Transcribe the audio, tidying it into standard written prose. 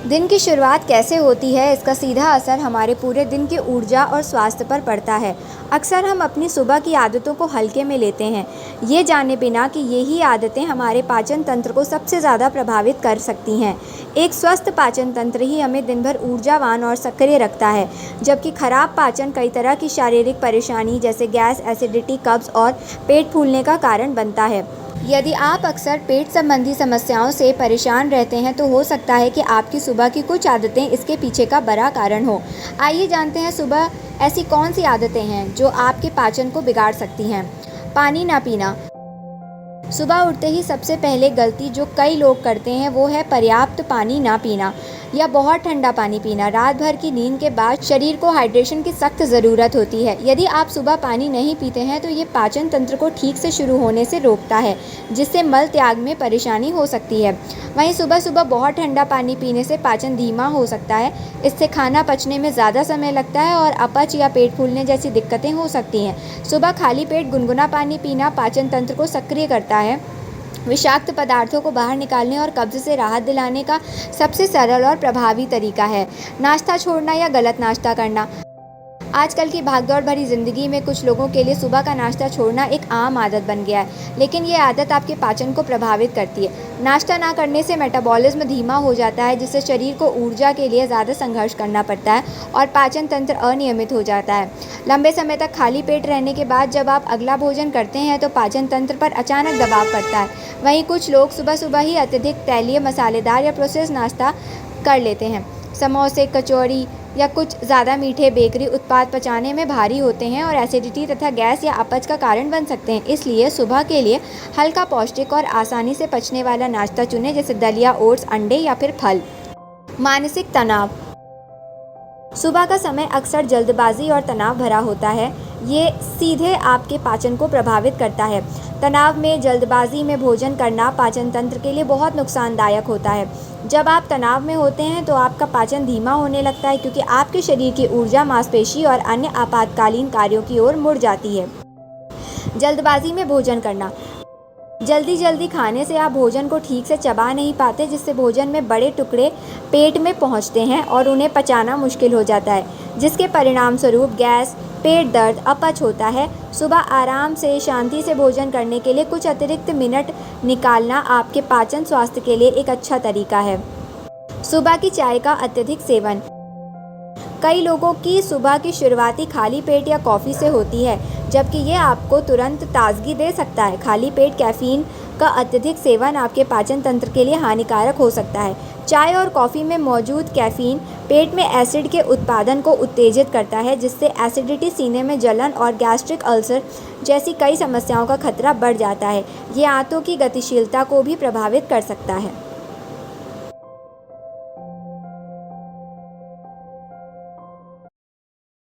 दिन की शुरुआत कैसे होती है, इसका सीधा असर हमारे पूरे दिन की ऊर्जा और स्वास्थ्य पर पड़ता है। अक्सर हम अपनी सुबह की आदतों को हल्के में लेते हैं, ये जाने बिना कि यही आदतें हमारे पाचन तंत्र को सबसे ज़्यादा प्रभावित कर सकती हैं। एक स्वस्थ पाचन तंत्र ही हमें दिन भर ऊर्जावान और सक्रिय रखता है, जबकि खराब पाचन कई तरह की शारीरिक परेशानी जैसे गैस, एसिडिटी, कब्ज और पेट फूलने का कारण बनता है। यदि आप अक्सर पेट संबंधी समस्याओं से परेशान रहते हैं तो हो सकता है कि आपकी सुबह की कुछ आदतें इसके पीछे का बड़ा कारण हो। आइए जानते हैं सुबह ऐसी कौन सी आदतें हैं जो आपके पाचन को बिगाड़ सकती हैं। पानी ना पीना। सुबह उठते ही सबसे पहले गलती जो कई लोग करते हैं वो है पर्याप्त पानी ना पीना या बहुत ठंडा पानी पीना। रात भर की नींद के बाद शरीर को हाइड्रेशन की सख्त ज़रूरत होती है। यदि आप सुबह पानी नहीं पीते हैं तो ये पाचन तंत्र को ठीक से शुरू होने से रोकता है, जिससे मल त्याग में परेशानी हो सकती है। वहीं सुबह सुबह बहुत ठंडा पानी पीने से पाचन धीमा हो सकता है, इससे खाना पचने में ज़्यादा समय लगता है और अपच या पेट फूलने जैसी दिक्कतें हो सकती हैं। सुबह खाली पेट गुनगुना पानी पीना पाचन तंत्र को सक्रिय करता है, विषाक्त पदार्थों को बाहर निकालने और कब्ज से राहत दिलाने का सबसे सरल और प्रभावी तरीका है। नाश्ता छोड़ना या गलत नाश्ता करना। आजकल की भागदौड़ भरी ज़िंदगी में कुछ लोगों के लिए सुबह का नाश्ता छोड़ना एक आम आदत बन गया है, लेकिन ये आदत आपके पाचन को प्रभावित करती है। नाश्ता ना करने से मेटाबॉलिज्म धीमा हो जाता है, जिससे शरीर को ऊर्जा के लिए ज़्यादा संघर्ष करना पड़ता है और पाचन तंत्र अनियमित हो जाता है। लंबे समय तक खाली पेट रहने के बाद जब आप अगला भोजन करते हैं तो पाचन तंत्र पर अचानक दबाव पड़ता है। वहीं कुछ लोग सुबह सुबह ही अत्यधिक तैलीय, मसालेदार या प्रोसेस नाश्ता कर लेते हैं। समोसे, कचौड़ी या कुछ ज़्यादा मीठे बेकरी उत्पाद पचाने में भारी होते हैं और एसिडिटी तथा गैस या अपच का कारण बन सकते हैं। इसलिए सुबह के लिए हल्का, पौष्टिक और आसानी से पचने वाला नाश्ता चुनें, जैसे दलिया, ओट्स, अंडे या फिर फल। मानसिक तनाव। सुबह का समय अक्सर जल्दबाजी और तनाव भरा होता है, ये सीधे आपके पाचन को प्रभावित करता है। तनाव में जल्दबाजी में भोजन करना पाचन तंत्र के लिए बहुत नुकसानदायक होता है। जब आप तनाव में होते हैं तो आपका पाचन धीमा होने लगता है, क्योंकि आपके शरीर की ऊर्जा मांसपेशी और अन्य आपातकालीन कार्यों की ओर मुड़ जाती है। जल्दबाजी में भोजन करना। जल्दी खाने से आप भोजन को ठीक से चबा नहीं पाते, जिससे भोजन में बड़े टुकड़े पेट में पहुंचते हैं और उन्हें पचाना मुश्किल हो जाता है, जिसके परिणाम स्वरूप गैस, पेट दर्द, अपच होता है। सुबह आराम से शांति से भोजन करने के लिए कुछ अतिरिक्त मिनट निकालना आपके पाचन स्वास्थ्य के लिए एक अच्छा तरीका है। सुबह की चाय का अत्यधिक सेवन। कई लोगों की सुबह की शुरुआती खाली पेट या कॉफ़ी से होती है, जबकि ये आपको तुरंत ताजगी दे सकता है। खाली पेट कैफ़ीन का अत्यधिक सेवन आपके पाचन तंत्र के लिए हानिकारक हो सकता है। चाय और कॉफ़ी में मौजूद कैफ़ीन पेट में एसिड के उत्पादन को उत्तेजित करता है, जिससे एसिडिटी, सीने में जलन और गैस्ट्रिक अल्सर जैसी कई समस्याओं का खतरा बढ़ जाता है। ये आंतों की गतिशीलता को भी प्रभावित कर सकता है।